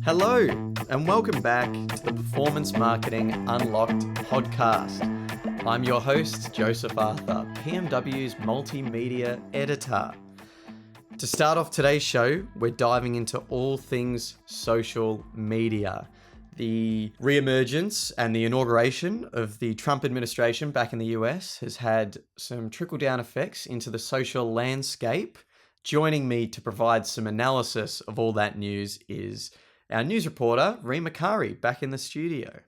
Hello, and welcome back to the Performance Marketing Unlocked podcast. I'm your host, Joseph Arthur, PMW's Multimedia Editor. To start off today's show, we're diving into all things social media. The re-emergence and the inauguration of the Trump administration back in the US has had some trickle-down effects into the social landscape. Joining me to provide some analysis of all that news is our news reporter, Perrine Masset, back in the studio.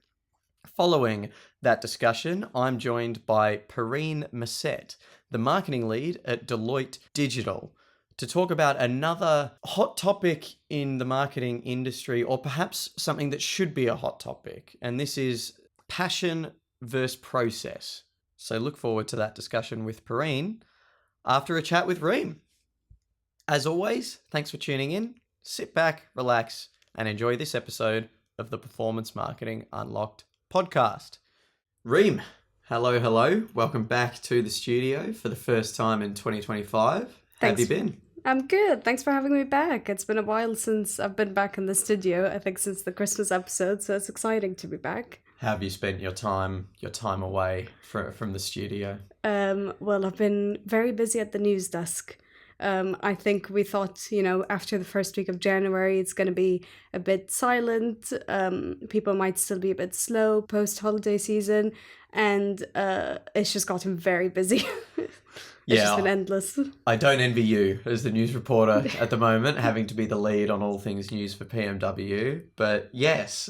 Following that discussion, I'm joined by Perrine Masset, the marketing lead at Deloitte Digital, to talk about another hot topic in the marketing industry, or perhaps something that should be a hot topic, and this is passion versus process. So look forward to that discussion with Perrine after a chat with Reem. As always, thanks for tuning in. Sit back, relax, and enjoy this episode of the Performance Marketing Unlocked podcast. Reem, hello. Welcome back to the studio for the first time in 2025. How have you been? I'm good. Thanks for having me back. It's been a while since I've been back in the studio, I think since the Christmas episode, so it's exciting to be back. How have you spent your time away from the studio? Well, I've been very busy at the news desk. I think we thought, after the first week of January, it's going to be a bit silent. People might still be a bit slow post-holiday season, and it's just gotten very busy. It's just been endless. I don't envy you as the news reporter at the moment, having to be the lead on all things news for PMW. But yes,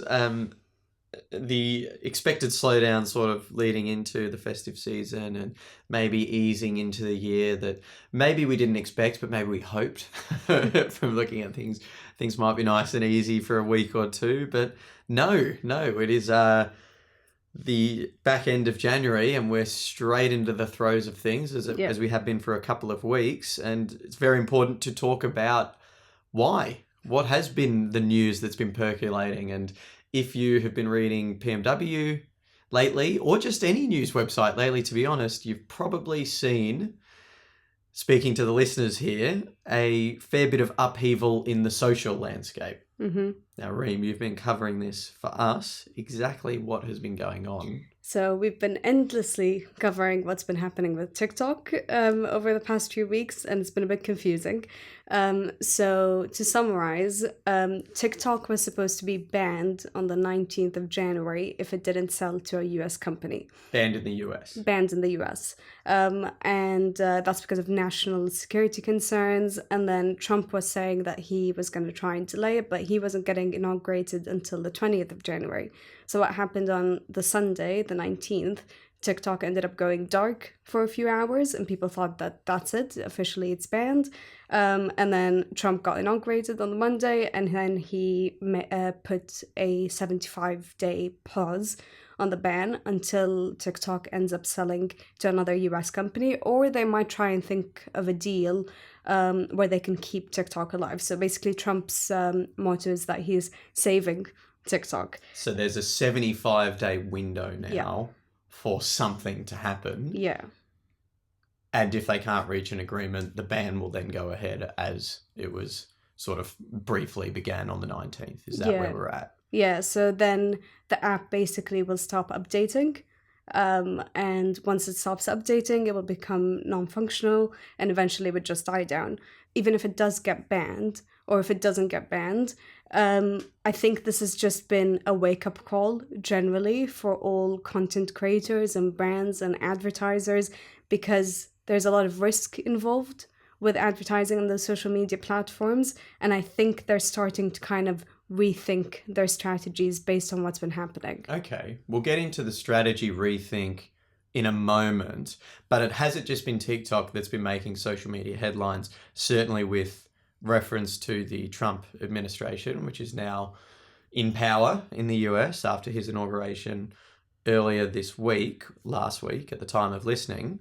the expected slowdown sort of leading into the festive season and maybe easing into the year that maybe we didn't expect, but maybe we hoped from looking at things. Things might be nice and easy for a week or two, but no, it is the back end of January and we're straight into the throes of things as we have been for a couple of weeks. And it's very important to talk about what has been the news that's been percolating. And if you have been reading PMW lately, or just any news website lately, to be honest, you've probably seen, speaking to the listeners here, a fair bit of upheaval in the social landscape. Mm-hmm. Now, Reem, you've been covering this for us. Exactly what has been going on? So we've been endlessly covering what's been happening with TikTok over the past few weeks, and it's been a bit confusing. So to summarize, TikTok was supposed to be banned on the 19th of January if it didn't sell to a US company. Banned in the US. Banned in the US. And that's because of national security concerns. And then Trump was saying that he was going to try and delay it, but he wasn't getting inaugurated until the 20th of January. So what happened on the Sunday, the 19th, TikTok ended up going dark for a few hours and people thought that that's it. Officially, it's banned. And then Trump got inaugurated on the Monday, and then he put a 75-day pause on the ban until TikTok ends up selling to another US company, or they might try and think of a deal where they can keep TikTok alive. So basically Trump's motto is that he's saving TikTok. So there's a 75-day window now for something to happen. Yeah. And if they can't reach an agreement, the ban will then go ahead as it was sort of briefly began on the 19th. Is that where we're at? Yeah, so then the app basically will stop updating. And once it stops updating, it will become non-functional and eventually would just die down. Even if it does get banned, or if it doesn't get banned, I think this has just been a wake-up call generally for all content creators and brands and advertisers, because there's a lot of risk involved with advertising on those social media platforms. And I think they're starting to kind of rethink their strategies based on what's been happening. Okay, we'll get into the strategy rethink in a moment, but it hasn't just been TikTok that's been making social media headlines, certainly with reference to the Trump administration, which is now in power in the US after his inauguration earlier this week, last week at the time of listening.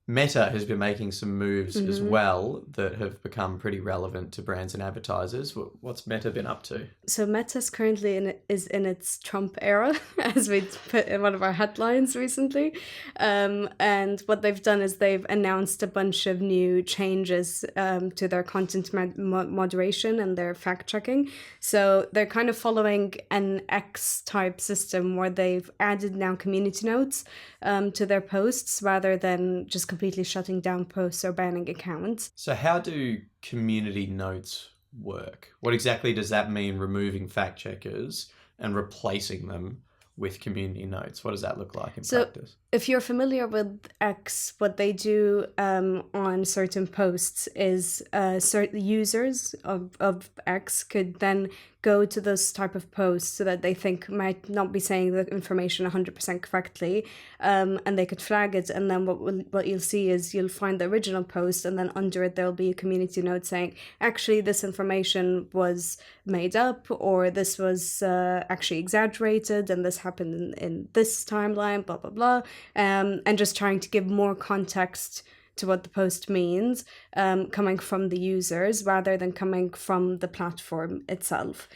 Meta has been making some moves as well that have become pretty relevant to brands and advertisers. What's Meta been up to? So Meta's currently is in its Trump era, as we put in one of our headlines recently. And what they've done is they've announced a bunch of new changes to their content moderation and their fact checking. So they're kind of following an X-type system where they've added now community notes to their posts rather than just completely shutting down posts or banning accounts. So how do community notes work? What exactly does that mean, removing fact checkers and replacing them with community notes? What does that look like in practice? If you're familiar with X, what they do on certain posts is certain users of X could then go to those type of posts so that they think might not be saying the information 100% correctly, and they could flag it. And then what you'll see is you'll find the original post, and then under it there'll be a community note saying, actually, this information was made up, or this was actually exaggerated, and this happened in this timeline, blah, blah, blah. And just trying to give more context to what the post means, coming from the users rather than coming from the platform itself.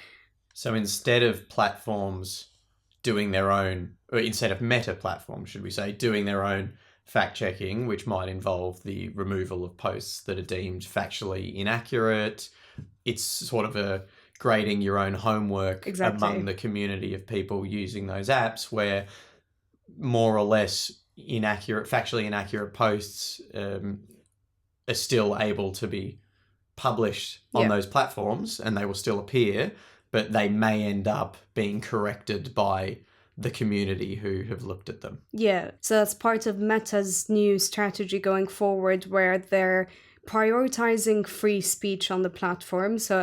So instead of platforms doing their own, or instead of Meta platforms, should we say, doing their own fact checking, which might involve the removal of posts that are deemed factually inaccurate, it's sort of a grading your own homework among the community of people using those apps, where more or less factually inaccurate posts are still able to be published on those platforms, and they will still appear, but they may end up being corrected by the community who have looked at them. Yeah, so that's part of Meta's new strategy going forward, where they're prioritizing free speech on the platform. So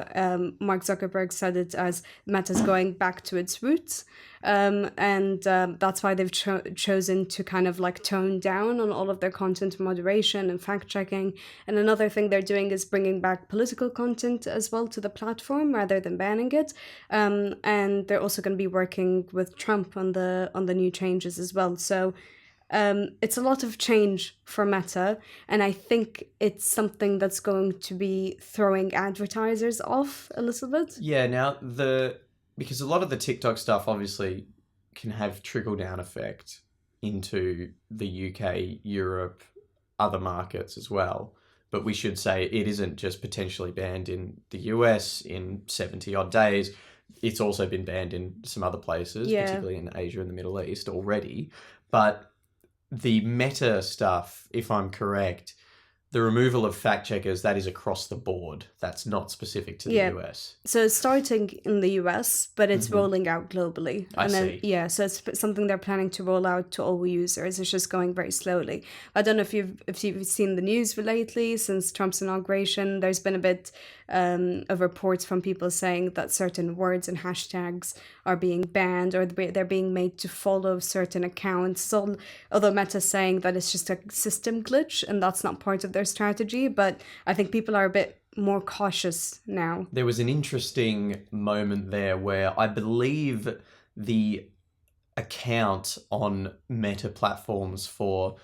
Mark Zuckerberg said it as Meta's going back to its roots. And that's why they've chosen to kind of like tone down on all of their content moderation and fact checking. And another thing they're doing is bringing back political content as well to the platform rather than banning it. And they're also going to be working with Trump on the new changes as well. So it's a lot of change for Meta, and I think it's something that's going to be throwing advertisers off a little bit. Yeah, now because a lot of the TikTok stuff obviously can have trickle-down effect into the UK, Europe, other markets as well. But we should say it isn't just potentially banned in the US in 70-odd days. It's also been banned in some other places, particularly in Asia and the Middle East already. But the Meta stuff, if I'm correct, the removal of fact checkers, that is across the board. That's not specific to the US. So it's starting in the US, but it's rolling out globally. I see. Yeah, so it's something they're planning to roll out to all users. It's just going very slowly. I don't know if you've seen the news lately since Trump's inauguration. There's been a bit of reports from people saying that certain words and hashtags are being banned, or they're being made to follow certain accounts. So, although Meta's saying that it's just a system glitch and that's not part of their strategy, but I think people are a bit more cautious now. There was an interesting moment there where I believe the account on Meta platforms for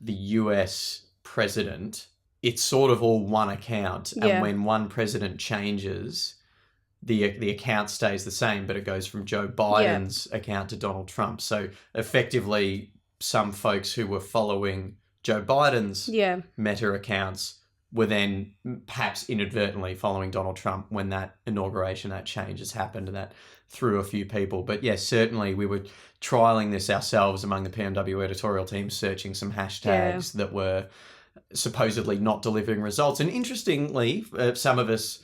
the US president, it's sort of all one account. And when one president changes, the account stays the same, but it goes from Joe Biden's account to Donald Trump. So effectively, some folks who were following Joe Biden's Meta accounts were then perhaps inadvertently following Donald Trump when that inauguration, that change has happened, and that threw a few people. But yes, certainly we were trialing this ourselves among the PMW editorial team, searching some hashtags that were supposedly not delivering results. And interestingly, some of us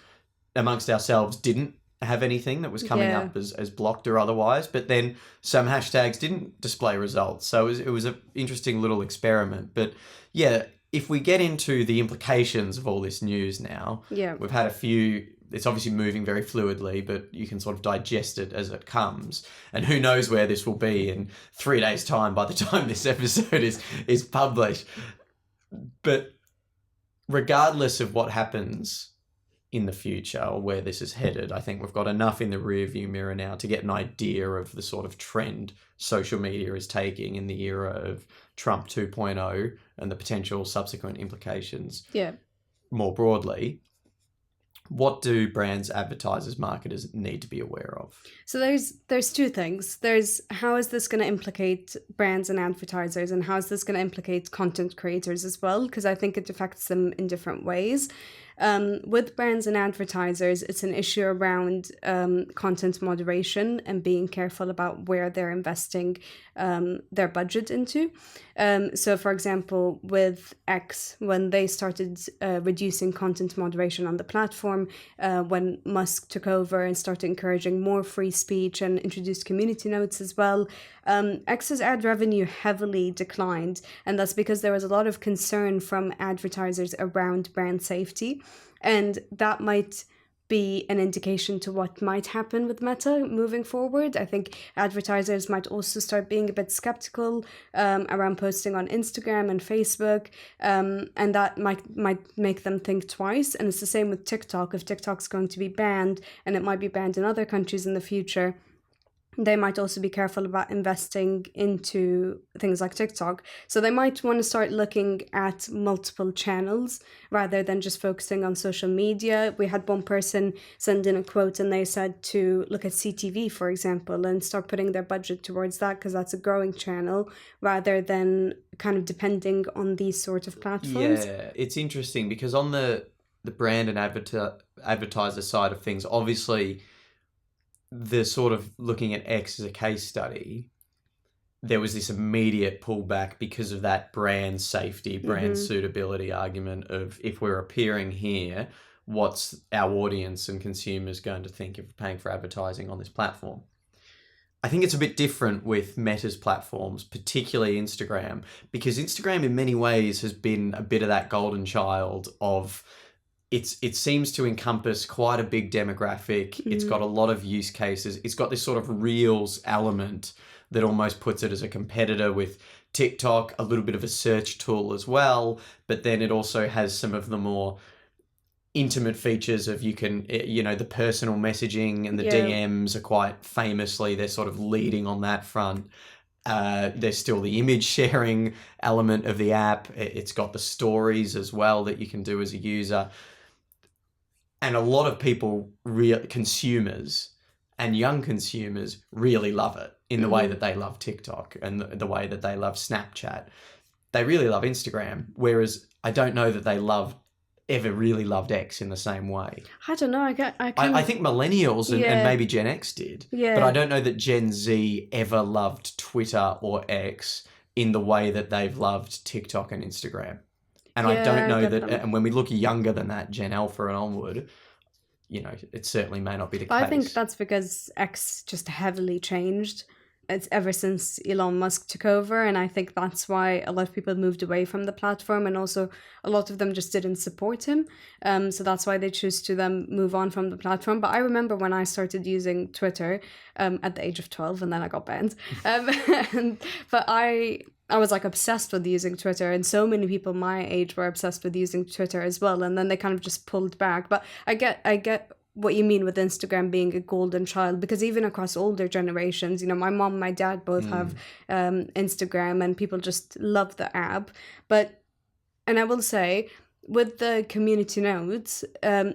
amongst ourselves didn't have anything that was coming up as blocked or otherwise, but then some hashtags didn't display results. So it was an interesting little experiment. But yeah, if we get into the implications of all this news now, we've had a few. It's obviously moving very fluidly, but you can sort of digest it as it comes. And who knows where this will be in 3 days' time by the time this episode is published. But regardless of what happens in the future or where this is headed. I think we've got enough in the rearview mirror now to get an idea of the sort of trend social media is taking in the era of Trump 2.0 and the potential subsequent implications more broadly. What do brands, advertisers, marketers need to be aware of? So there's two things. There's how is this going to implicate brands and advertisers, and how is this going to implicate content creators as well? Because I think it affects them in different ways. With brands and advertisers, it's an issue around content moderation and being careful about where they're investing their budget into. So, for example, with X, when they started reducing content moderation on the platform, when Musk took over and started encouraging more free speech and introduced community notes as well, X's ad revenue heavily declined. And that's because there was a lot of concern from advertisers around brand safety. And that might be an indication to what might happen with Meta moving forward. I think advertisers might also start being a bit skeptical around posting on Instagram and Facebook, and that might make them think twice. And it's the same with TikTok. If TikTok's going to be banned, and it might be banned in other countries in the future, they might also be careful about investing into things like TikTok. So they might want to start looking at multiple channels rather than just focusing on social media. We had one person send in a quote and they said to look at CTV, for example, and start putting their budget towards that because that's a growing channel rather than kind of depending on these sort of platforms. Yeah, it's interesting because on the brand and advertiser side of things, obviously the sort of looking at X as a case study, there was this immediate pullback because of that brand safety, brand suitability argument of if we're appearing here, what's our audience and consumers going to think if we're paying for advertising on this platform? I think it's a bit different with Meta's platforms, particularly Instagram, because Instagram in many ways has been a bit of that golden child of it seems to encompass quite a big demographic. It's got a lot of use cases. It's got this sort of Reels element that almost puts it as a competitor with TikTok, a little bit of a search tool as well. But then it also has some of the more intimate features of the personal messaging and the DMs are quite famously, they're sort of leading on that front. There's still the image sharing element of the app. It's got the stories as well that you can do as a user. And a lot of people, consumers and young consumers really love it in the way that they love TikTok and the way that they love Snapchat. They really love Instagram, whereas I don't know that they ever really loved X in the same way. I don't know. I think millennials and maybe Gen X did, but I don't know that Gen Z ever loved Twitter or X in the way that they've loved TikTok and Instagram. And I don't know that, and when we look younger than that, Gen Alpha and onward, it certainly may not be the case. I think that's because X just heavily changed. It's ever since Elon Musk took over, and I think that's why a lot of people moved away from the platform, and also a lot of them just didn't support him. So that's why they choose to then move on from the platform. But I remember when I started using Twitter at the age of 12, and then I got banned. But I was like obsessed with using Twitter, and so many people my age were obsessed with using Twitter as well. And then they kind of just pulled back. But I get what you mean with Instagram being a golden child, because even across older generations, my mom and my dad both have Instagram, and people just love the app. And I will say, with the community nodes,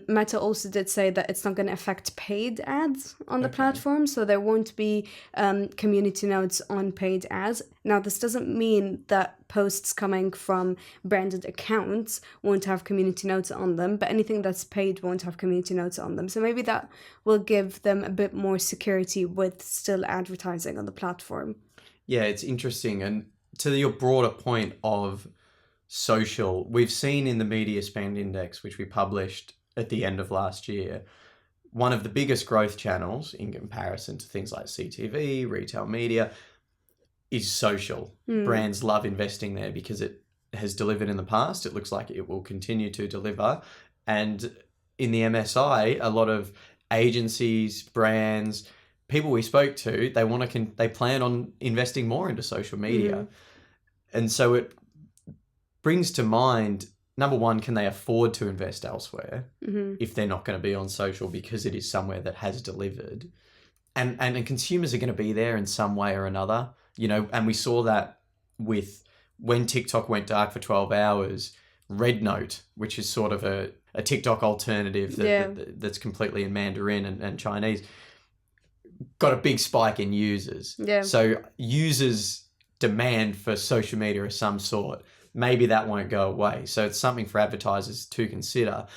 Meta also did say that it's not going to affect paid ads on the platform, so there won't be community nodes on paid ads. Now, this doesn't mean that posts coming from branded accounts won't have community notes on them, but anything that's paid won't have community notes on them. So maybe that will give them a bit more security with still advertising on the platform. Yeah, it's interesting. And to your broader point of social, we've seen in the Media Spend Index, which we published at the end of last year, one of the biggest growth channels in comparison to things like CTV, retail media, is social. Brands love investing there because it has delivered in the past. It looks like it will continue to deliver. And in the MSI, a lot of agencies, brands, people we spoke to, they plan on investing more into social media. And so it brings to mind number one, can they afford to invest elsewhere if they're not going to be on social because it is somewhere that has delivered? And consumers are going to be there in some way or another, you know, and we saw that with when TikTok went dark for 12 hours, Red Note, which is sort of a TikTok alternative that's completely in Mandarin and Chinese, got a big spike in users. Yeah. So users' demand for social media of some sort, maybe that won't go away. So it's something for advertisers to consider.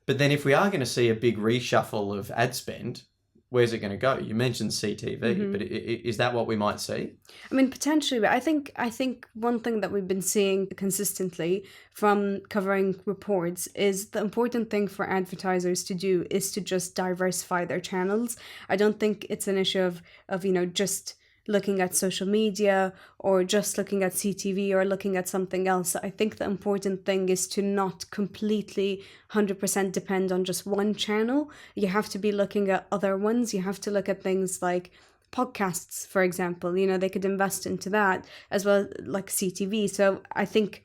But then if we are going to see a big reshuffle of ad spend, where's it going to go? You mentioned CTV, but is that what we might see? I mean, potentially, but I think one thing that we've been seeing consistently from covering reports is the important thing for advertisers to do is to just diversify their channels. I don't think it's an issue of you know, just looking at social media or just looking at CTV or looking at something else. I think the important thing is to not completely 100% depend on just one channel. You have to be looking at other ones. You have to look at things like podcasts, for example. You know, they could invest into that as well, like CTV. So I think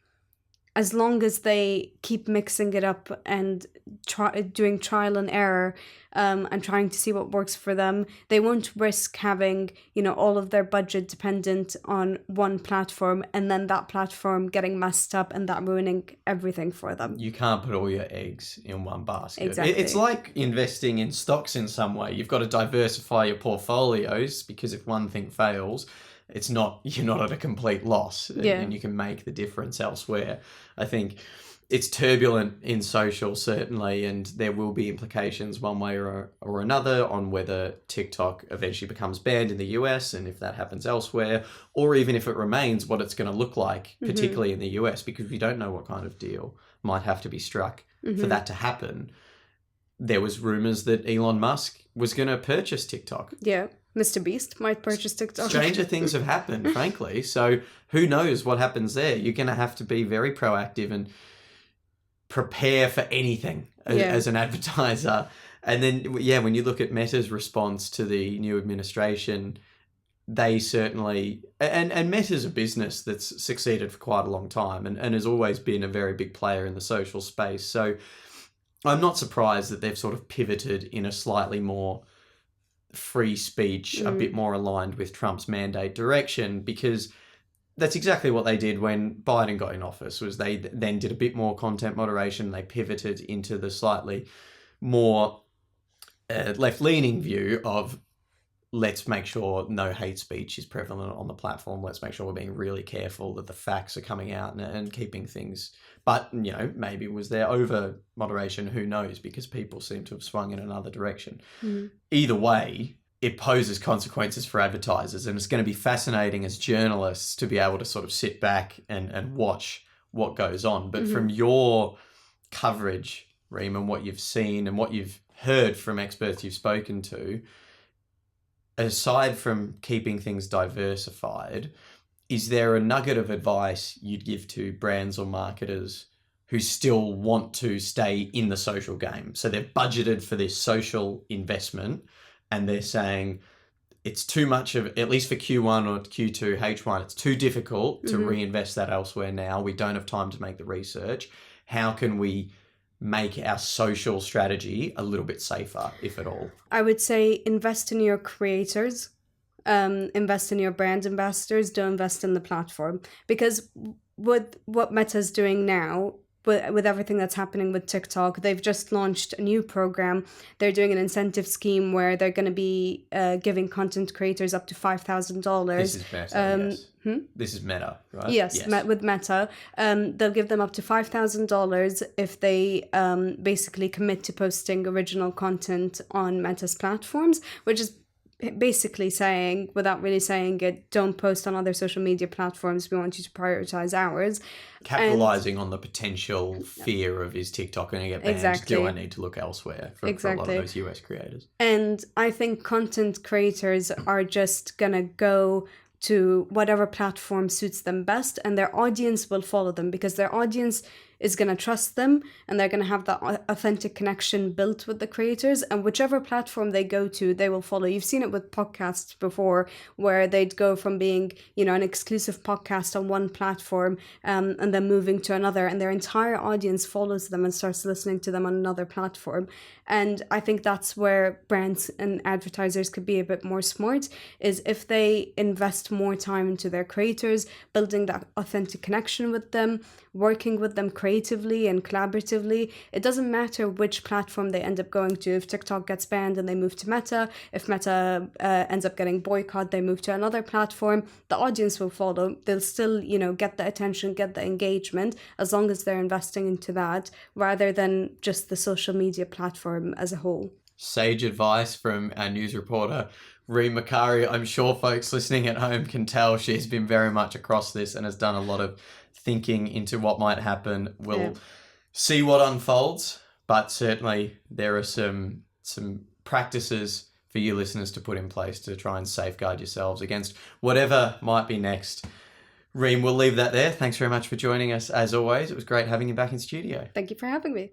as long as they keep mixing it up and doing trial and error and trying to see what works for them, they won't risk having, you know, all of their budget dependent on one platform and then that platform getting messed up and that ruining everything for them. You can't put all your eggs in one basket. Exactly. It's like investing in stocks in some way. You've got to diversify your portfolios because if one thing fails, you're not at a complete loss and you can make the difference elsewhere. I think it's turbulent in social, certainly, and there will be implications one way or another on whether TikTok eventually becomes banned in the US and if that happens elsewhere, or even if it remains, what it's going to look like, particularly in the US, because we don't know what kind of deal might have to be struck for that to happen. There was rumors that Elon Musk was going to purchase TikTok. Yeah. Mr. Beast might purchase TikTok. Stranger things have happened, frankly. So who knows what happens there? You're going to have to be very proactive and prepare for anything as an advertiser. And then, when you look at Meta's response to the new administration, they certainly... And Meta's a business that's succeeded for quite a long time and has always been a very big player in the social space. So I'm not surprised that they've sort of pivoted in a slightly more free speech, a bit more aligned with Trump's mandate direction, because that's exactly what they did when Biden got in office, was they then did a bit more content moderation. They pivoted into the slightly more left-leaning view of let's make sure no hate speech is prevalent on the platform. Let's make sure we're being really careful that the facts are coming out and keeping things. But, you know, maybe it was their over moderation, who knows, because people seem to have swung in another direction. Either way, it poses consequences for advertisers, and it's going to be fascinating as journalists to be able to sort of sit back and watch what goes on. But from your coverage, Reem, and what you've seen and what you've heard from experts you've spoken to, aside from keeping things diversified, is there a nugget of advice you'd give to brands or marketers who still want to stay in the social game? So they've budgeted for this social investment and they're saying it's too much of, at least for Q1 or Q2, H1, it's too difficult to reinvest that elsewhere now. We don't have time to make the research. How can we make our social strategy a little bit safer, if at all? I would say invest in your creators, invest in your brand ambassadors, don't invest in the platform. Because with what Meta's doing now, with everything that's happening with TikTok, they've just launched a new program. They're doing an incentive scheme where they're going to be giving content creators up to $5,000. This is Meta, yes. This is Meta, right? Yes. With Meta. They'll give them up to $5,000 if they basically commit to posting original content on Meta's platforms, which is basically saying, without really saying it, don't post on other social media platforms. We want you to prioritize ours. Capitalizing on the potential fear of, is TikTok going to get banned? Exactly. Do I need to look elsewhere for a lot of those US creators? And I think content creators are just going to go to whatever platform suits them best, and their audience will follow them, because their audience is going to trust them, and they're going to have that authentic connection built with the creators, and whichever platform they go to, they will follow. You've seen it with podcasts before, where they'd go from being, an exclusive podcast on one platform, and then moving to another, and their entire audience follows them and starts listening to them on another platform. And I think that's where brands and advertisers could be a bit more smart, is if they invest more time into their creators, building that authentic connection with them, working with them creatively and collaboratively. It doesn't matter which platform they end up going to. If TikTok gets banned and they move to Meta, if Meta ends up getting boycotted, they move to another platform, the audience will follow. They'll still, get the attention, get the engagement, as long as they're investing into that, rather than just the social media platform as a whole. Sage advice from our news reporter, Reem Makari. I'm sure folks listening at home can tell she's been very much across this and has done a lot of thinking into what might happen. We'll see what unfolds, but certainly there are some practices for you listeners to put in place to try and safeguard yourselves against whatever might be next. Reem, we'll leave that there. Thanks very much for joining us. As always, it was great having you back in studio. Thank you for having me.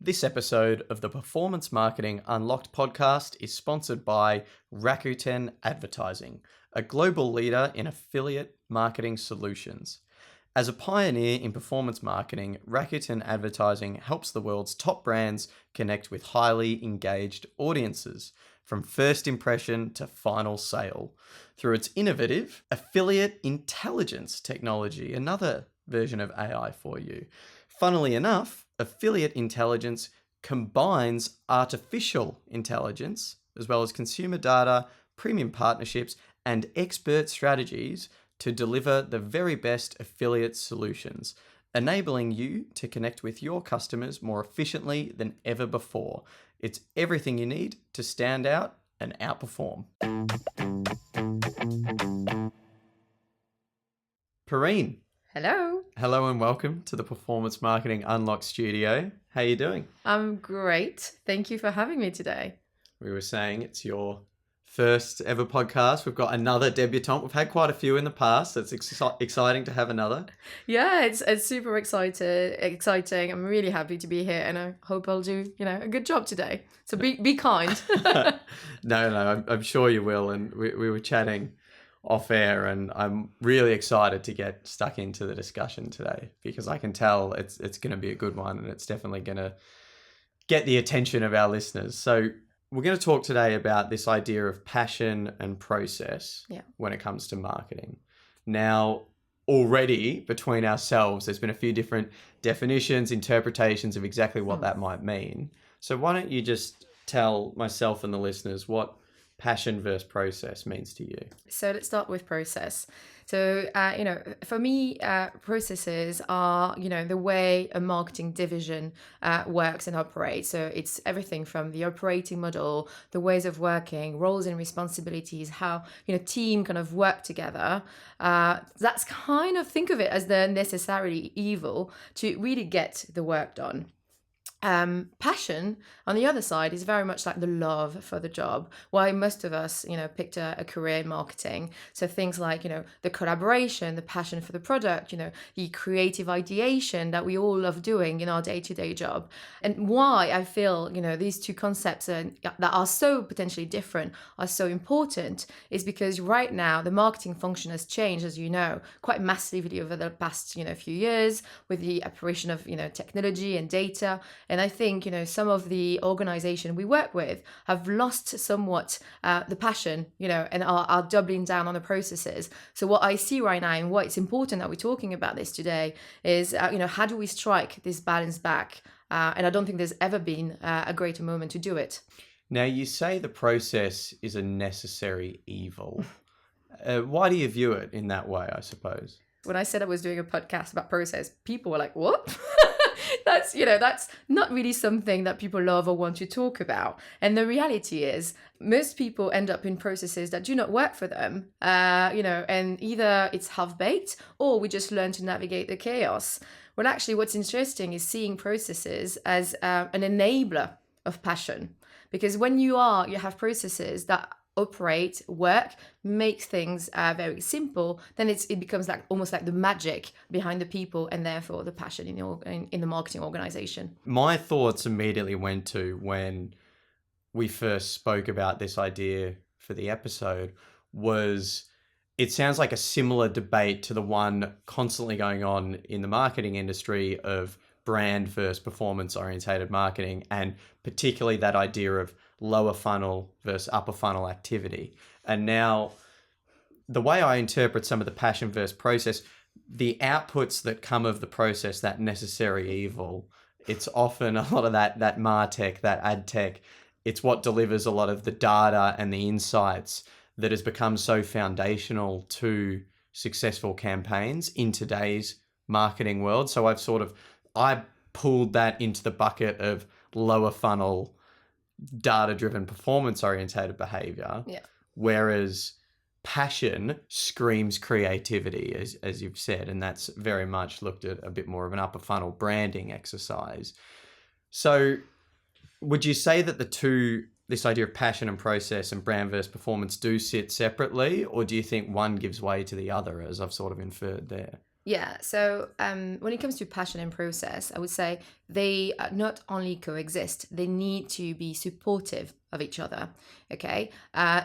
This episode of the Performance Marketing Unlocked podcast is sponsored by Rakuten Advertising, a global leader in affiliate marketing solutions. As a pioneer in performance marketing, Rakuten Advertising helps the world's top brands connect with highly engaged audiences, from first impression to final sale, through its innovative affiliate intelligence technology, another version of AI for you. Funnily enough, affiliate intelligence combines artificial intelligence, as well as consumer data, premium partnerships, and expert strategies to deliver the very best affiliate solutions, enabling you to connect with your customers more efficiently than ever before. It's everything you need to stand out and outperform. Perrine. Hello. Hello and welcome to the Performance Marketing Unlocked studio. How are you doing? I'm great. Thank you for having me today. We were saying it's your first ever podcast. We've got another debutante. We've had quite a few in the past. So it's exciting to have another. Yeah, it's super exciting. I'm really happy to be here, and I hope I'll do, a good job today. So be kind. No, I'm sure you will. And we were chatting off air, and I'm really excited to get stuck into the discussion today, because I can tell it's going to be a good one, and it's definitely going to get the attention of our listeners. So we're going to talk today about this idea of passion and process when it comes to marketing. Now, already between ourselves, there's been a few different definitions, interpretations of exactly what that might mean. So why don't you just tell myself and the listeners what passion versus process means to you? So let's start with process. So, for me, processes are, the way a marketing division works and operates. So it's everything from the operating model, the ways of working, roles and responsibilities, how, team kind of work together. That's kind of, think of it as the necessary evil to really get the work done. Passion on the other side is very much like the love for the job. Why most of us, picked a career in marketing. So things like, the collaboration, the passion for the product, the creative ideation that we all love doing in our day-to-day job. And why I feel, these two concepts that are so potentially different are so important is because right now the marketing function has changed, as you know, quite massively over the past, few years with the apparition of, technology and data. And I think, some of the organization we work with have lost somewhat the passion, and are doubling down on the processes. So what I see right now, and why it's important that we're talking about this today, is, how do we strike this balance back? And I don't think there's ever been a greater moment to do it. Now, you say the process is a necessary evil. Why do you view it in that way, I suppose? When I said I was doing a podcast about process, people were like, what? That's not really something that people love or want to talk about. And the reality is most people end up in processes that do not work for them, and either it's half-baked or we just learn to navigate the chaos. Well, actually, what's interesting is seeing processes as an enabler of passion. Because when you have processes that operate, work, makes things very simple, then it becomes like almost like the magic behind the people, and therefore the passion in the marketing organization. My thoughts immediately went to when we first spoke about this idea for the episode was it sounds like a similar debate to the one constantly going on in the marketing industry of brand versus performance orientated marketing, and particularly that idea of lower funnel versus upper funnel activity. And now the way I interpret some of the passion versus process, the outputs that come of the process, that necessary evil, it's often a lot of that martech, that ad tech. It's what delivers a lot of the data and the insights that has become so foundational to successful campaigns in today's marketing world. So I pulled that into the bucket of lower funnel, data-driven, performance-orientated behavior. Yeah. Whereas passion screams creativity, as you've said, and that's very much looked at a bit more of an upper funnel branding exercise. So would you say that this idea of passion and process and brand versus performance do sit separately, or do you think one gives way to the other, as I've sort of inferred there? Yeah, so when it comes to passion and process, I would say they not only coexist, they need to be supportive of each other. Okay,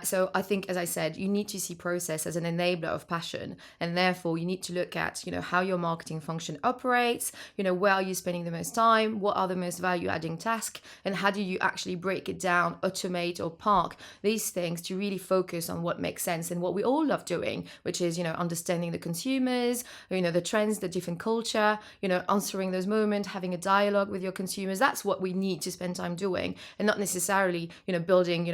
so I think, as I said, you need to see process as an enabler of passion, and therefore you need to look at, how your marketing function operates, where are you spending the most time, what are the most value adding tasks, and how do you actually break it down, automate or park these things to really focus on what makes sense and what we all love doing, which is, understanding the consumers, the trends, the different culture, answering those moments, having a dialogue with your consumers. That's what we need to spend time doing, and not necessarily, building,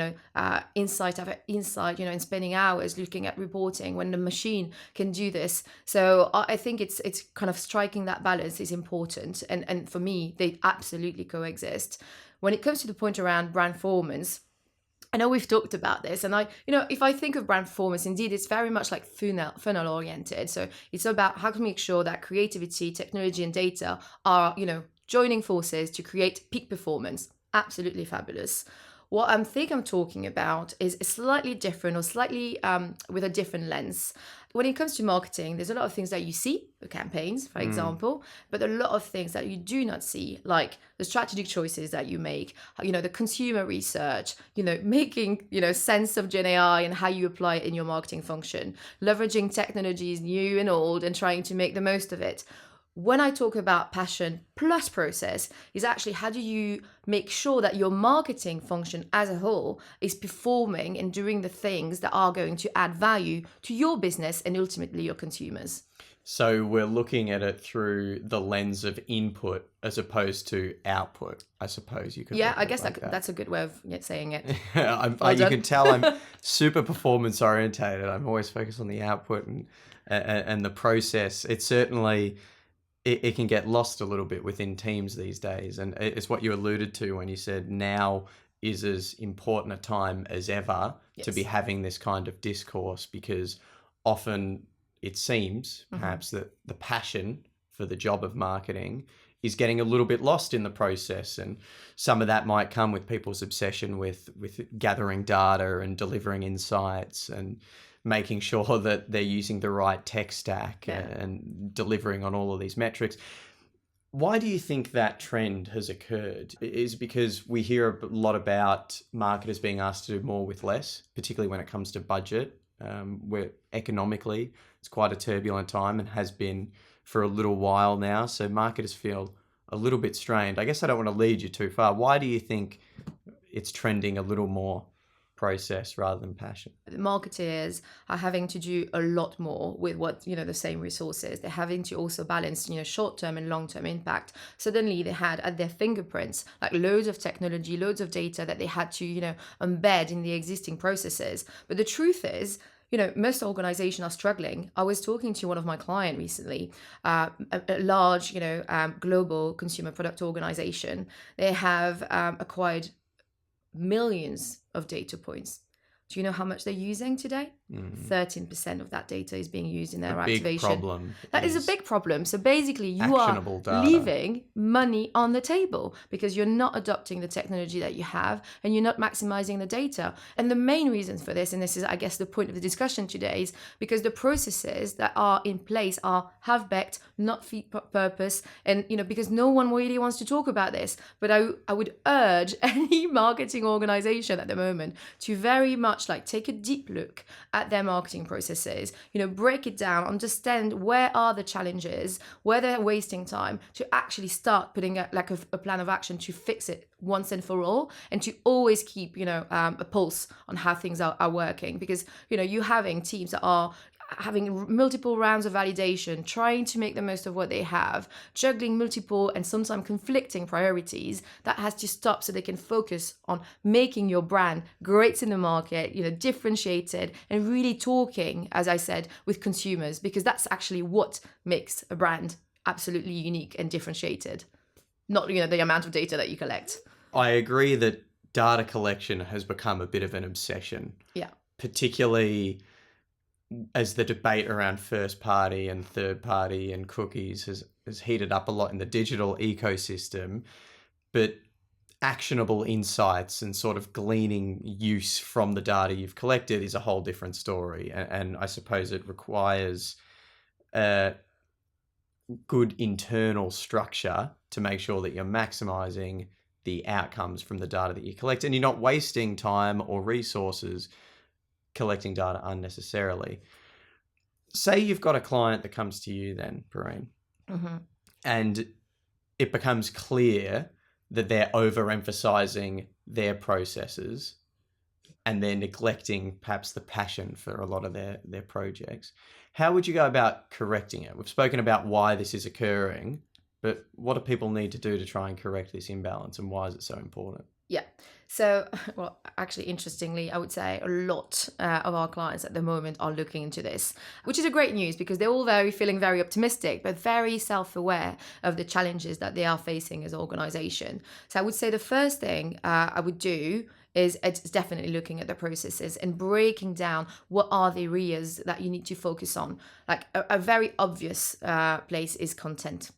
insight after insight, and spending hours looking at reporting when the machine can do this. So I think it's kind of striking that balance is important. And for me, they absolutely coexist. When it comes to the point around brand performance, I know we've talked about this, and if I think of brand performance, indeed, it's very much like funnel oriented. So it's about how to make sure that creativity, technology, and data are, joining forces to create peak performance. Absolutely fabulous. What I'm talking about is slightly different, or slightly with a different lens. When it comes to marketing, there's a lot of things that you see, the campaigns, for example, but a lot of things that you do not see, like the strategic choices that you make, the consumer research, making, sense of Gen AI and how you apply it in your marketing function, leveraging technologies new and old and trying to make the most of it. When I talk about passion plus process, is actually how do you make sure that your marketing function as a whole is performing and doing the things that are going to add value to your business and ultimately your consumers. So we're looking at it through the lens of input as opposed to output, I suppose you could. Yeah, I guess that's a good way of saying it. You can tell I'm super performance orientated. I'm always focused on the output and the process. It's certainly... It can get lost a little bit within teams these days. And it's what you alluded to when you said now is as important a time as ever to be having this kind of discourse, because often it seems perhaps that the passion for the job of marketing is getting a little bit lost in the process. And some of that might come with people's obsession with gathering data and delivering insights and making sure that they're using the right tech stack and delivering on all of these metrics. Why do you think that trend has occurred? Is it because we hear a lot about marketers being asked to do more with less, particularly when it comes to budget, where economically it's quite a turbulent time and has been for a little while now. So marketers feel a little bit strained. I guess I don't want to lead you too far. Why do you think it's trending a little more process rather than passion? Marketers are having to do a lot more with what, the same resources. They're having to also balance, short-term and long-term impact. Suddenly they had at their fingerprints, like loads of technology, loads of data that they had to, embed in the existing processes. But the truth is, most organizations are struggling. I was talking to one of my clients recently, a large, global consumer product organization. They have acquired millions of data points. Do you know how much they're using today? 13% of that data is being used in their A big activation. problem. That is a big problem. So basically, you are actionable data. leaving money on the table because you're not adopting the technology that you have and you're not maximizing the data. And the main reasons for this, and this is, I guess, the point of the discussion today, is because the processes that are in place are half-baked, not fit for purpose, and because no one really wants to talk about this. But I would urge any marketing organization at the moment to very much take a deep look at their marketing processes, break it down, understand where are the challenges, where they're wasting time, to actually start putting a plan of action to fix it once and for all, and to always keep, a pulse on how things are working, because, you having teams that are having multiple rounds of validation, trying to make the most of what they have, juggling multiple and sometimes conflicting priorities, that has to stop so they can focus on making your brand great in the market, differentiated, and really talking, as I said, with consumers, because that's actually what makes a brand absolutely unique and differentiated, not, the amount of data that you collect. I agree that data collection has become a bit of an obsession. Yeah. Particularly as the debate around first party and third party and cookies has heated up a lot in the digital ecosystem, but actionable insights and sort of gleaning use from the data you've collected is a whole different story. And I suppose it requires a good internal structure to make sure that you're maximizing the outcomes from the data that you collect, and you're not wasting time or resources collecting data unnecessarily. Say you've got a client that comes to you then, Perrine, and it becomes clear that they're overemphasizing their processes and they're neglecting perhaps the passion for a lot of their projects. How would you go about correcting it? We've spoken about why this is occurring, but what do people need to do to try and correct this imbalance, and why is it so important? Yeah. So, well, actually, interestingly, I would say a lot of our clients at the moment are looking into this, which is a great news because they're all feeling very optimistic, but very self-aware of the challenges that they are facing as an organization. So I would say the first thing I would do is it's definitely looking at the processes and breaking down what are the areas that you need to focus on. Like a very obvious place is content.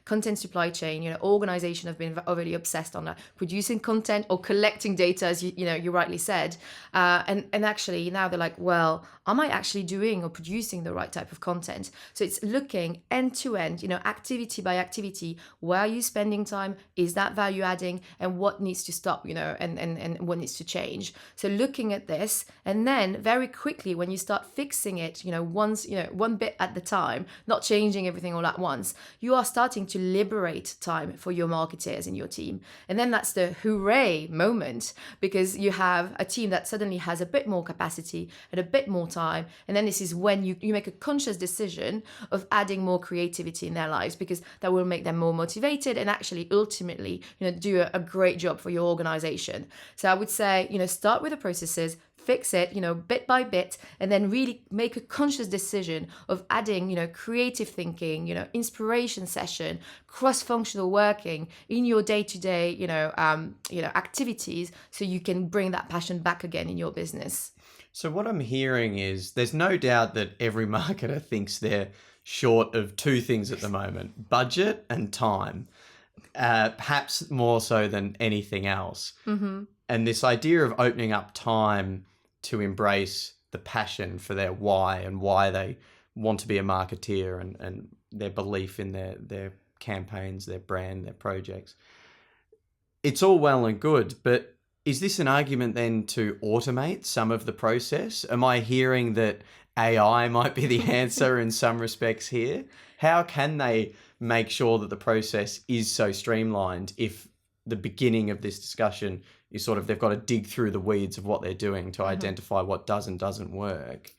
Content supply chain, organization have been overly obsessed on producing content or collecting data, as you rightly said. And actually now they're like, well, am I actually doing or producing the right type of content? So it's looking end to end, activity by activity. Where are you spending time? Is that value adding? And what needs to stop, and what needs to change? So looking at this, and then very quickly when you start fixing it, once, one bit at the time, not changing everything all at once, you are starting to liberate time for your marketers in your team. And then that's the hooray moment, because you have a team that suddenly has a bit more capacity and a bit more time. And then this is when you make a conscious decision of adding more creativity in their lives, because that will make them more motivated and actually ultimately, do a great job for your organization. So I would say, start with the processes, fix it, bit by bit, and then really make a conscious decision of adding, creative thinking, inspiration session, cross-functional working in your day-to-day, activities, so you can bring that passion back again in your business. So what I'm hearing is there's no doubt that every marketer thinks they're short of two things at the moment: budget and time, perhaps more so than anything else. Mm-hmm. And this idea of opening up time to embrace the passion for their why and why they want to be a marketeer, and their belief in their campaigns, their brand, their projects. It's all well and good, but is this an argument then to automate some of the process? Am I hearing that AI might be the answer in some respects here? How can they make sure that the process is so streamlined if the beginning of this discussion is sort of they've got to dig through the weeds of what they're doing to identify what does and doesn't work?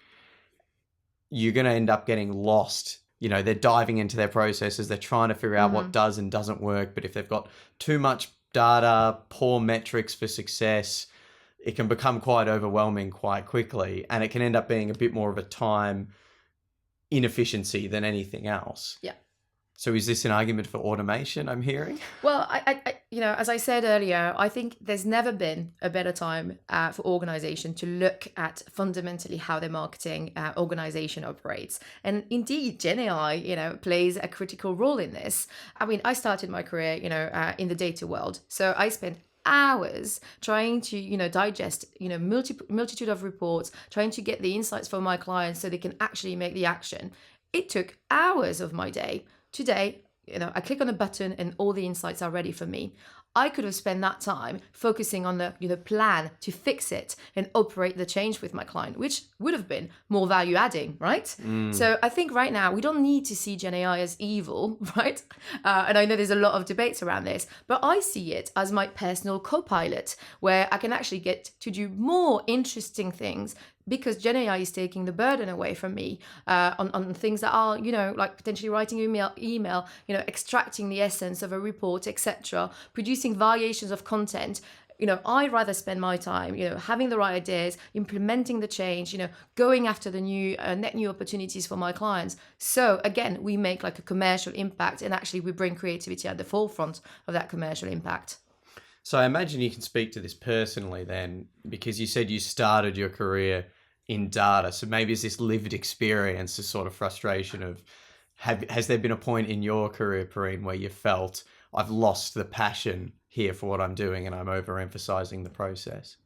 You're going to end up getting lost. They're diving into their processes. They're trying to figure out what does and doesn't work. But if they've got too much data, poor metrics for success, it can become quite overwhelming quite quickly. And it can end up being a bit more of a time inefficiency than anything else. Yeah. So is this an argument for automation, I'm hearing? Well, as I said earlier, I think there's never been a better time for organization to look at fundamentally how their marketing organization operates. And indeed, Gen AI, plays a critical role in this. I mean, I started my career, in the data world. So I spent hours trying to digest multitude of reports, trying to get the insights from my clients so they can actually make the action. It took hours of my day. Today, I click on a button and all the insights are ready for me. I could have spent that time focusing on the plan to fix it and operate the change with my client, which would have been more value adding, right? So I think right now we don't need to see Gen AI as evil, right? And I know there's a lot of debates around this, but I see it as my personal co-pilot where I can actually get to do more interesting things because Gen AI is taking the burden away from me on things that are, like potentially writing email, extracting the essence of a report, etc., producing variations of content. I'd rather spend my time, having the right ideas, implementing the change, going after the new net new opportunities for my clients. So again, we make like a commercial impact and actually we bring creativity at the forefront of that commercial impact. So I imagine you can speak to this personally then, because you said you started your career in data. So maybe it's this lived experience, this sort of frustration of, has there been a point in your career, Perrine, where you felt I've lost the passion here for what I'm doing and I'm overemphasizing the process?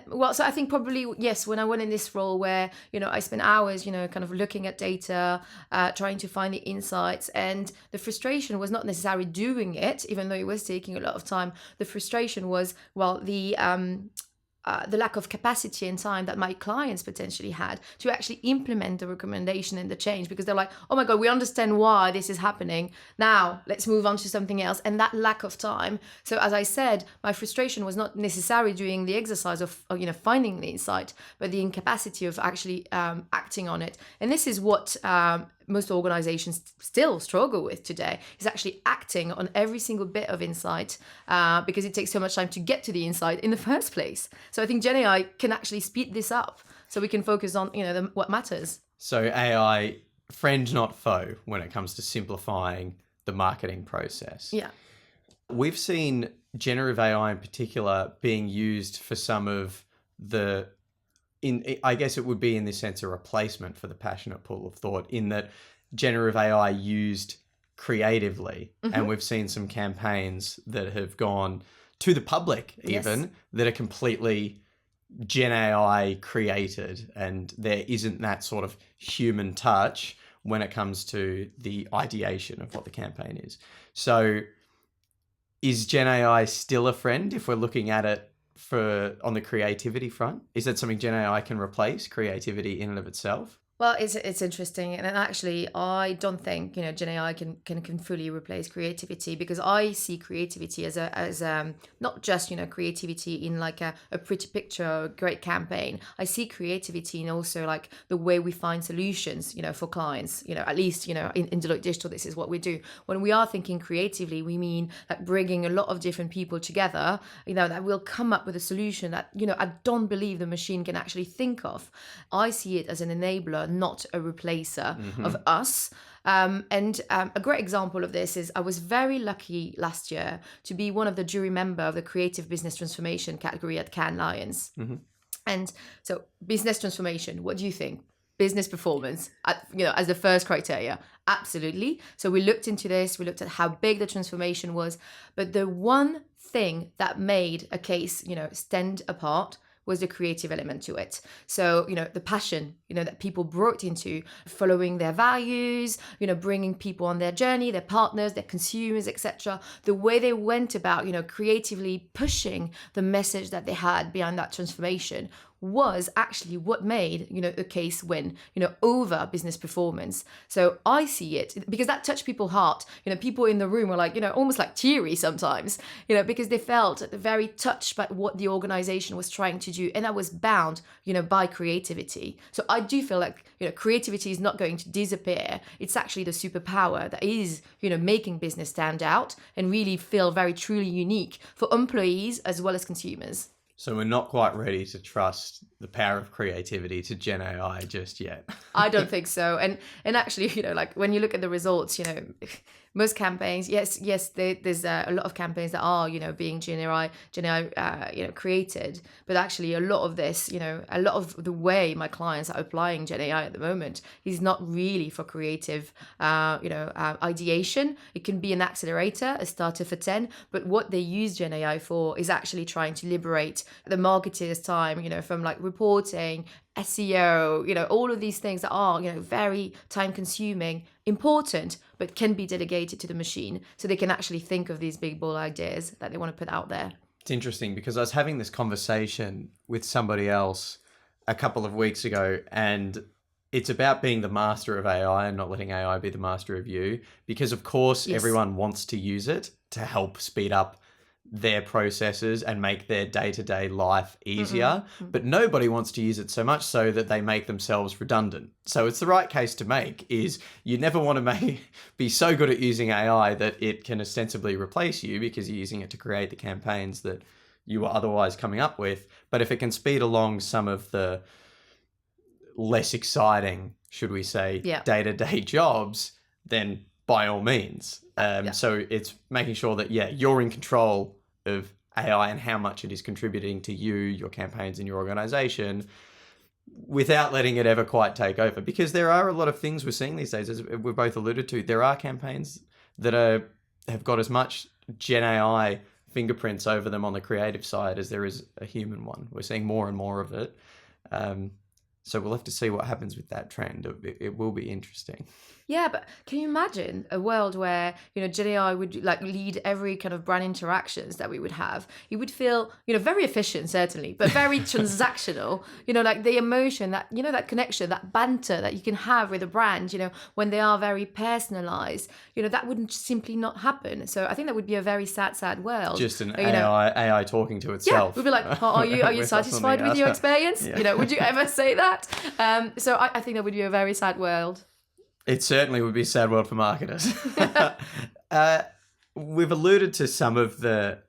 Well, so I think probably, yes, when I went in this role where, I spent hours, kind of looking at data, trying to find the insights, and the frustration was not necessarily doing it, even though it was taking a lot of time. The frustration was, well, the lack of capacity and time that my clients potentially had to actually implement the recommendation and the change, because they're like, oh my God, we understand why this is happening. Now let's move on to something else. And that lack of time. So as I said, my frustration was not necessarily doing the exercise of finding the insight, but the incapacity of actually acting on it. And this is what most organizations still struggle with today, is actually acting on every single bit of insight because it takes so much time to get to the insight in the first place. So I think Gen AI can actually speed this up so we can focus on what matters. So AI, friend not foe when it comes to simplifying the marketing process. Yeah. We've seen generative AI in particular being used for some of the I guess it would be in this sense a replacement for the passionate pool of thought, in that generative AI used creatively. Mm-hmm. And we've seen some campaigns that have gone to the public even, that are completely Gen AI created, and there isn't that sort of human touch when it comes to the ideation of what the campaign is. So is Gen AI still a friend if we're looking at it on the creativity front? Is that something Gen AI can replace, creativity in and of itself? Well, it's interesting, and actually, I don't think Gen AI can fully replace creativity, because I see creativity as not just creativity in like a pretty picture or a great campaign. I see creativity in also like the way we find solutions for clients. At least in Deloitte Digital, this is what we do. When we are thinking creatively, we mean like bringing a lot of different people together. That will come up with a solution that I don't believe the machine can actually think of. I see it as an enabler, not a replacer of us. And a great example of this is I was very lucky last year to be one of the jury member of the creative business transformation category at Cannes Lions. Mm-hmm. And so business transformation, what do you think? Business performance, as the first criteria? Absolutely. So we looked into this, we looked at how big the transformation was, but the one thing that made a case, stand apart was the creative element to it. So, the passion, that people brought into following their values, bringing people on their journey, their partners, their consumers, etc. The way they went about, creatively pushing the message that they had behind that transformation was actually what made, the case win, over business performance. So I see it because that touched people's heart. People in the room were like, almost like teary sometimes, because they felt very touched by what the organization was trying to do. And that was bound, by creativity. So I do feel like, creativity is not going to disappear. It's actually the superpower that is, making business stand out and really feel very truly unique for employees as well as consumers. So we're not quite ready to trust the power of creativity to Gen AI just yet. I don't think so. And actually, like when you look at the results, most campaigns, yes, there's a lot of campaigns that are, being Gen AI, created. But actually, a lot of this, a lot of the way my clients are applying Gen AI at the moment is not really for creative, ideation. It can be an accelerator, a starter for 10. But what they use Gen AI for is actually trying to liberate the marketer's time, from like reporting, SEO, all of these things that are, very time consuming, important, but can be delegated to the machine so they can actually think of these big, bold ideas that they want to put out there. It's interesting because I was having this conversation with somebody else a couple of weeks ago, and it's about being the master of AI and not letting AI be the master of you. Because of course, Yes. Everyone wants to use it to help speed up their processes and make their day-to-day life easier, but nobody wants to use it so much so that they make themselves redundant. So it's the right case to make is you never want to be so good at using AI that it can ostensibly replace you because you're using it to create the campaigns that you were otherwise coming up with. But if it can speed along some of the less exciting, should we say, day-to-day jobs, then by all means. So it's making sure that, you're in control of AI and how much it is contributing to you, your campaigns and your organization without letting it ever quite take over. Because there are a lot of things we're seeing these days, as we've both alluded to. There are campaigns that have got as much Gen AI fingerprints over them on the creative side as there is a human one. We're seeing more and more of it. So we'll have to see what happens with that trend. It will be interesting. Yeah, but can you imagine a world where, Gen AI would like lead every kind of brand interactions that we would have? It would feel, very efficient, certainly, but very transactional, like the emotion that, that connection, that banter that you can have with a brand, when they are very personalized, that wouldn't simply not happen. So I think that would be a very sad world. Just an AI talking to itself. Yeah, we'd be like, are you satisfied with your experience? Yeah. Would you ever say that? So I think that would be a very sad world. It certainly would be a sad world for marketers. We've alluded to some of the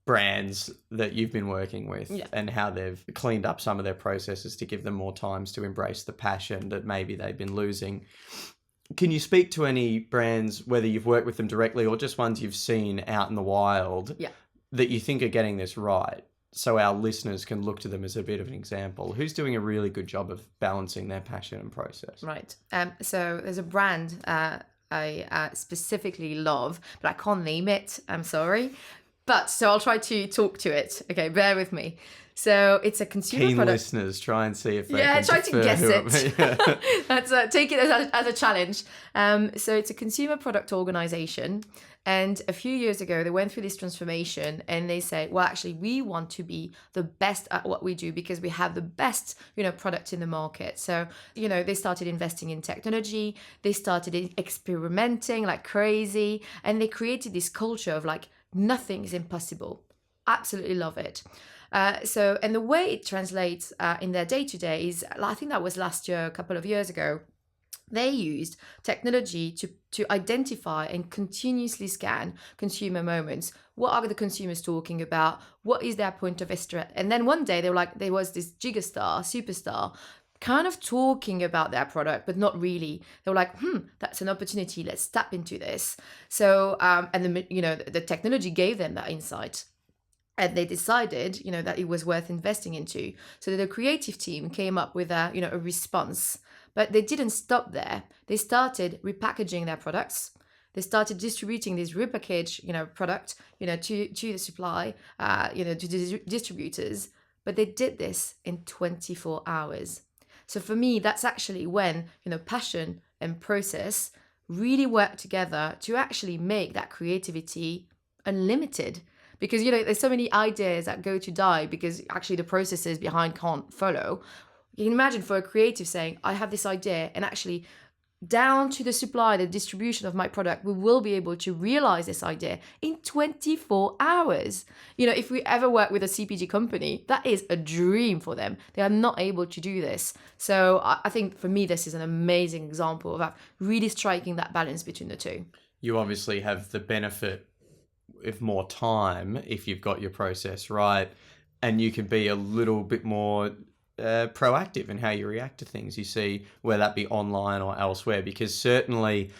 brands that you've been working with and how they've cleaned up some of their processes to give them more times to embrace the passion that maybe they've been losing. Can you speak to any brands, whether you've worked with them directly or just ones you've seen out in the wild, that you think are getting this right? So our listeners can look to them as a bit of an example. Who's doing a really good job of balancing their passion and process? Right. So there's a brand I specifically love, but I can't name it. I'm sorry. But so I'll try to talk to it. Okay, bear with me. So it's a consumer Keen product. listeners, try and see if they can try to guess it. That's take it as a challenge. So it's a consumer product organization. And a few years ago, they went through this transformation and they said, well, actually, we want to be the best at what we do because we have the best, product in the market. So, they started investing in technology. They started experimenting like crazy. And they created this culture of like, nothing is impossible. Absolutely love it. And the way it translates in their day-to-day is, I think that was last year, a couple of years ago, they used technology to identify and continuously scan consumer moments. What are the consumers talking about? What is their point of interest? And then one day they were like, there was this superstar, kind of talking about their product, but not really. They were like, that's an opportunity. Let's tap into this. So, and the technology gave them that insight. And they decided, that it was worth investing into. So the creative team came up with a response. But they didn't stop there. They started repackaging their products. They started distributing this repackaged, product, to the supply, to the distributors. But they did this in 24 hours. So for me, that's actually when, passion and process really work together to actually make that creativity unlimited. Because, there's so many ideas that go to die because actually the processes behind can't follow. You can imagine for a creative saying, I have this idea and actually down to the supply, the distribution of my product, we will be able to realize this idea in 24 hours. If we ever work with a CPG company, that is a dream for them. They are not able to do this. So I think for me, this is an amazing example of really striking that balance between the two. You obviously have the benefit of more time if you've got your process right. and you can be a little bit more proactive in how you react to things you see, whether that be online or elsewhere. Because certainly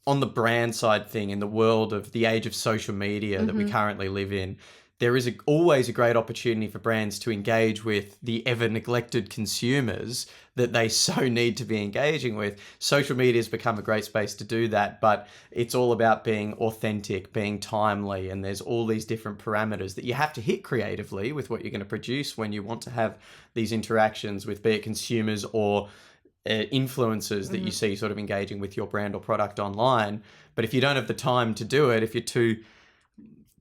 on the brand side thing, in the world of the age of social media that we currently live in, there is always a great opportunity for brands to engage with the ever neglected consumers that they so need to be engaging with. Social media has become a great space to do that, but it's all about being authentic, being timely, and there's all these different parameters that you have to hit creatively with what you're going to produce when you want to have these interactions with, be it consumers or influencers that you see sort of engaging with your brand or product online. But if you don't have the time to do it, if you're too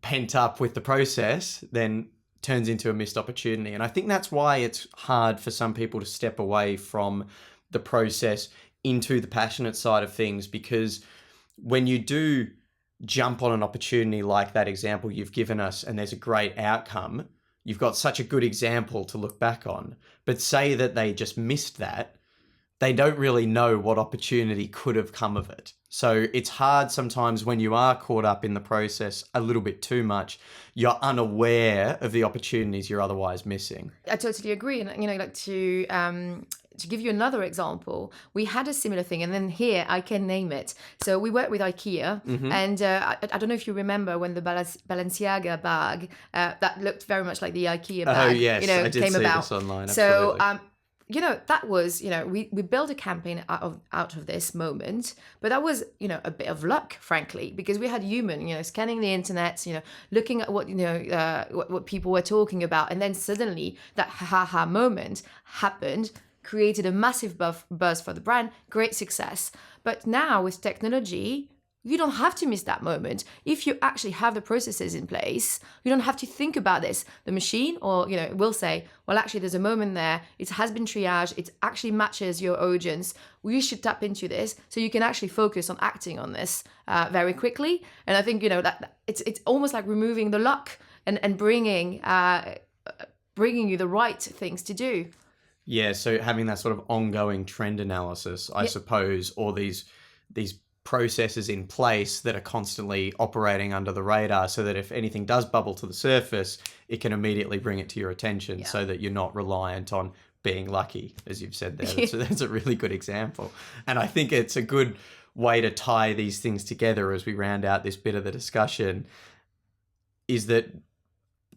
pent up with the process, then turns into a missed opportunity. And I think that's why it's hard for some people to step away from the process into the passionate side of things, because when you do jump on an opportunity like that example you've given us and there's a great outcome, you've got such a good example to look back on. But say that they just missed that, they don't really know what opportunity could have come of it. So it's hard sometimes when you are caught up in the process a little bit too much, you're unaware of the opportunities you're otherwise missing. I totally agree. And, like to give you another example, we had a similar thing, and then here I can name it. So we worked with IKEA, and I don't know if you remember when the Balenciaga bag that looked very much like the IKEA bag, Oh yes, I did came see about. this online. Absolutely. So that was, we built a campaign out of this moment, but that was, a bit of luck, frankly, because we had human, scanning the internet, looking at what, what people were talking about. And then suddenly that ha moment happened, created a massive buzz for the brand, great success. But now with technology, you don't have to miss that moment. If you actually have the processes in place, you don't have to think about this. The machine will say, well, actually, there's a moment there. It has been triaged. It actually matches your audience. We should tap into this. So you can actually focus on acting on this very quickly. And I think, that it's almost like removing the luck and bringing you the right things to do. Yeah, so having that sort of ongoing trend analysis, I suppose, or these processes in place that are constantly operating under the radar, so that if anything does bubble to the surface, it can immediately bring it to your attention, so that you're not reliant on being lucky, as you've said there. So that's a really good example. And I think it's a good way to tie these things together as we round out this bit of the discussion, is that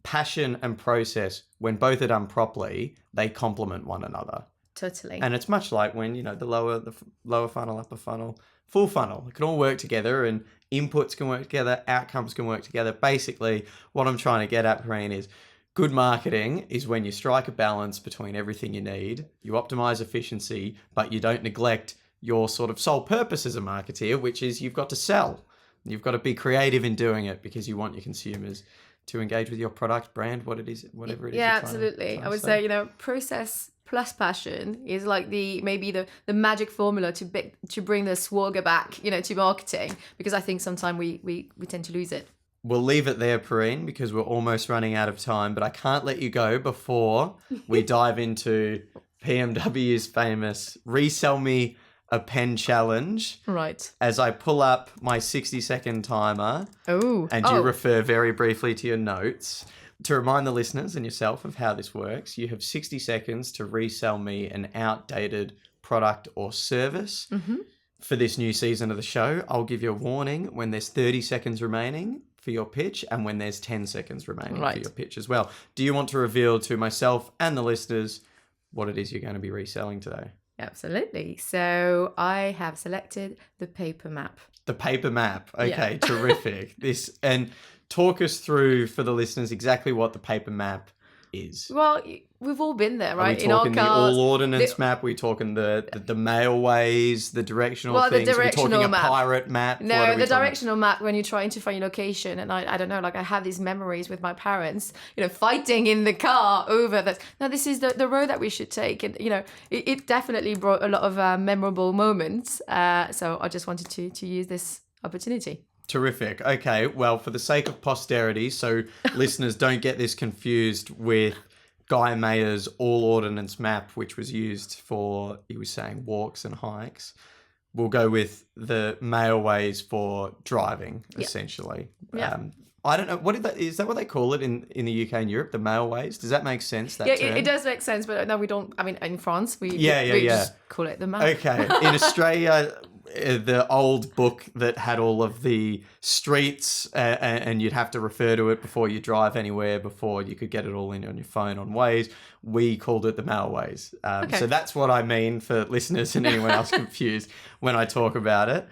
passion and process, when both are done properly, they complement one another. Totally. And it's much like when, the lower funnel, upper funnel, full funnel, it can all work together, and inputs can work together, outcomes can work together. Basically, what I'm trying to get at, Perrine, is good marketing is when you strike a balance between everything you need, you optimize efficiency, but you don't neglect your sort of sole purpose as a marketeer, which is you've got to sell. You've got to be creative in doing it because you want your consumers to engage with your product, brand, whatever it is. Yeah, absolutely. I would say, process plus passion is like maybe the magic formula to bring the swagger back, to marketing, because I think sometimes we tend to lose it. We'll leave it there, Perrine, because we're almost running out of time, but I can't let you go before we dive into PMW's famous Resell Me a Pen challenge. Right. As I pull up my 60-second timer and you refer very briefly to your notes. To remind the listeners and yourself of how this works, you have 60 seconds to resell me an outdated product or service. For this new season of the show, I'll give you a warning when there's 30 seconds remaining for your pitch and when there's 10 seconds remaining for your pitch as well. Do you want to reveal to myself and the listeners what it is you're going to be reselling today? Absolutely. So I have selected the paper map. The paper map. Okay, terrific. And talk us through, for the listeners, exactly what the paper map is. Well, we've all been there, right? Are we talking the all ordnance map? Are we talking the mailways, the directional things? The directional Are we talking map. A pirate map? No, the directional map when you're trying to find your location. And I don't know, I have these memories with my parents, fighting in the car over that. Now, this is the road that we should take. And, it definitely brought a lot of memorable moments. So I just wanted to use this opportunity. Terrific. Okay, well, for the sake of posterity, so listeners don't get this confused with Guy Mayer's all ordnance map, which was used for, he was saying, walks and hikes. We'll go with the mailways for driving, essentially. I don't know. Is that what they call it in the UK and Europe? The mailways? Does that make sense? That term? It does make sense, but no, we don't. I mean, in France, we just call it the map. Okay. In Australia, the old book that had all of the streets and you'd have to refer to it before you drive anywhere, before you could get it all in on your phone on Waze, we called it the mailways. So that's what I mean for listeners and anyone else confused when I talk about it.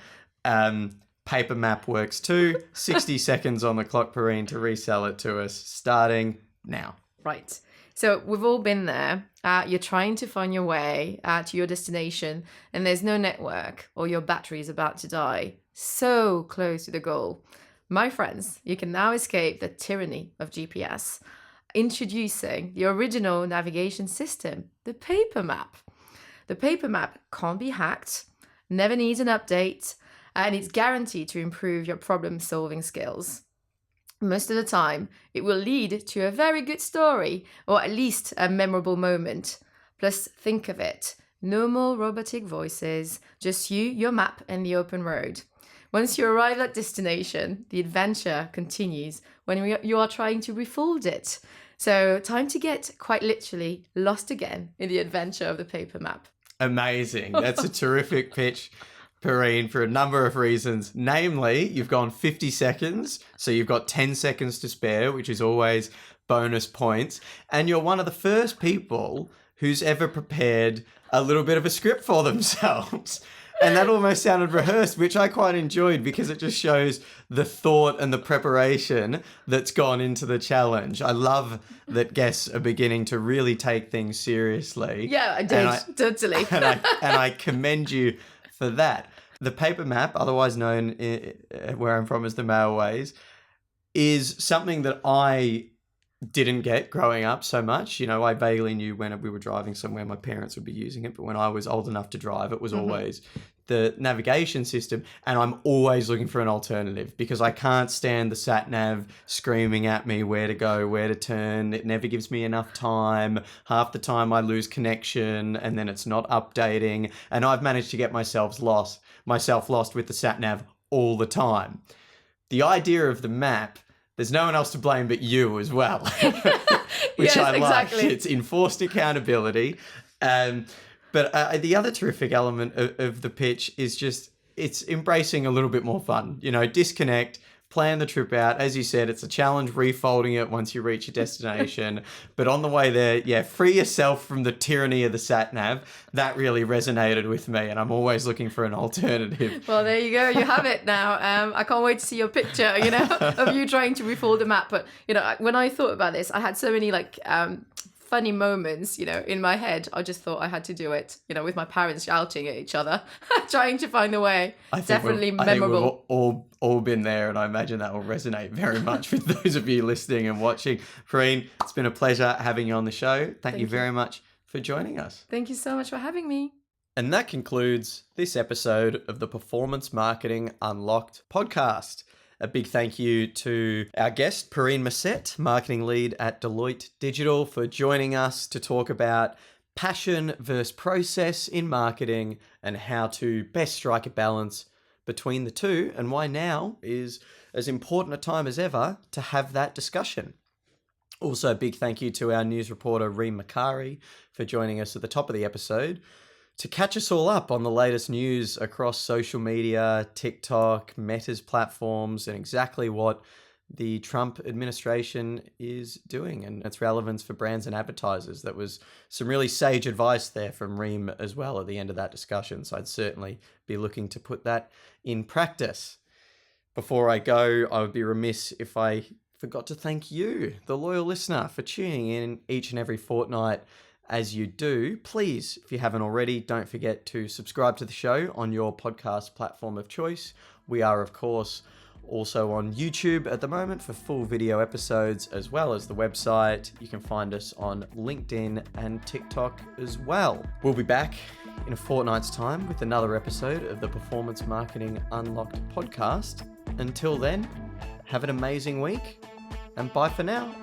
Paper map works too. 60 seconds on the clock, Perrine, to resell it to us, starting now. Right. So we've all been there. You're trying to find your way to your destination and there's no network or your battery is about to die. So close to the goal. My friends, you can now escape the tyranny of GPS. Introducing the original navigation system, the paper map. The paper map can't be hacked, never needs an update, and it's guaranteed to improve your problem-solving skills. Most of the time, it will lead to a very good story, or at least a memorable moment. Plus, think of it. No more robotic voices, just you, your map, and the open road. Once you arrive at destination, the adventure continues when you are trying to refold it. So, time to get, quite literally, lost again in the adventure of the paper map. Amazing. That's a terrific pitch, Perrine, for a number of reasons. Namely, you've gone 50 seconds, so you've got 10 seconds to spare, which is always bonus points. And you're one of the first people who's ever prepared a little bit of a script for themselves. And that almost sounded rehearsed, which I quite enjoyed because it just shows the thought and the preparation that's gone into the challenge. I love that guests are beginning to really take things seriously. Yeah, I did. Totally. And I commend you for that. The paper map, otherwise known where I'm from as the mailways, is something that I didn't get growing up so much. You know, I vaguely knew when we were driving somewhere my parents would be using it, but when I was old enough to drive, it was always the navigation system, and I'm always looking for an alternative because I can't stand the sat nav screaming at me where to go, where to turn. It never gives me enough time. Half the time I lose connection and then it's not updating, and I've managed to get myself lost with the sat nav all the time. The idea of the map, there's no one else to blame but you as well, which yes, I like. Exactly. It's enforced accountability. But the other terrific element of the pitch is just, it's embracing a little bit more fun. You know, disconnect, plan the trip out. As you said, it's a challenge refolding it once you reach your destination. But on the way there, free yourself from the tyranny of the sat nav. That really resonated with me, and I'm always looking for an alternative. Well, there you go. You have it now. I can't wait to see your picture, you know, of you trying to refold the map. But, you know, when I thought about this, I had so many funny moments, you know, in my head. I just thought I had to do it, you know, with my parents shouting at each other, trying to find a way. Definitely memorable. I think we've all been there, and I imagine that will resonate very much with those of you listening and watching. Perrine, it's been a pleasure having you on the show. Thank you very much for joining us. Thank you so much for having me. And that concludes this episode of the Performance Marketing Unlocked podcast. A big thank you to our guest, Perrine Masset, marketing lead at Deloitte Digital, for joining us to talk about passion versus process in marketing and how to best strike a balance between the two, and why now is as important a time as ever to have that discussion. Also, a big thank you to our news reporter, Reem Makari, for joining us at the top of the episode to catch us all up on the latest news across social media, TikTok, Meta's platforms, and exactly what the Trump administration is doing and its relevance for brands and advertisers. That was some really sage advice there from Reem as well at the end of that discussion. So I'd certainly be looking to put that in practice. Before I go, I would be remiss if I forgot to thank you, the loyal listener, for tuning in each and every fortnight. As you do, please, if you haven't already, don't forget to subscribe to the show on your podcast platform of choice. We are, of course, also on YouTube at the moment for full video episodes, as well as the website. You can find us on LinkedIn and TikTok as well. We'll be back in a fortnight's time with another episode of the Performance Marketing Unlocked podcast. Until then, have an amazing week, and bye for now.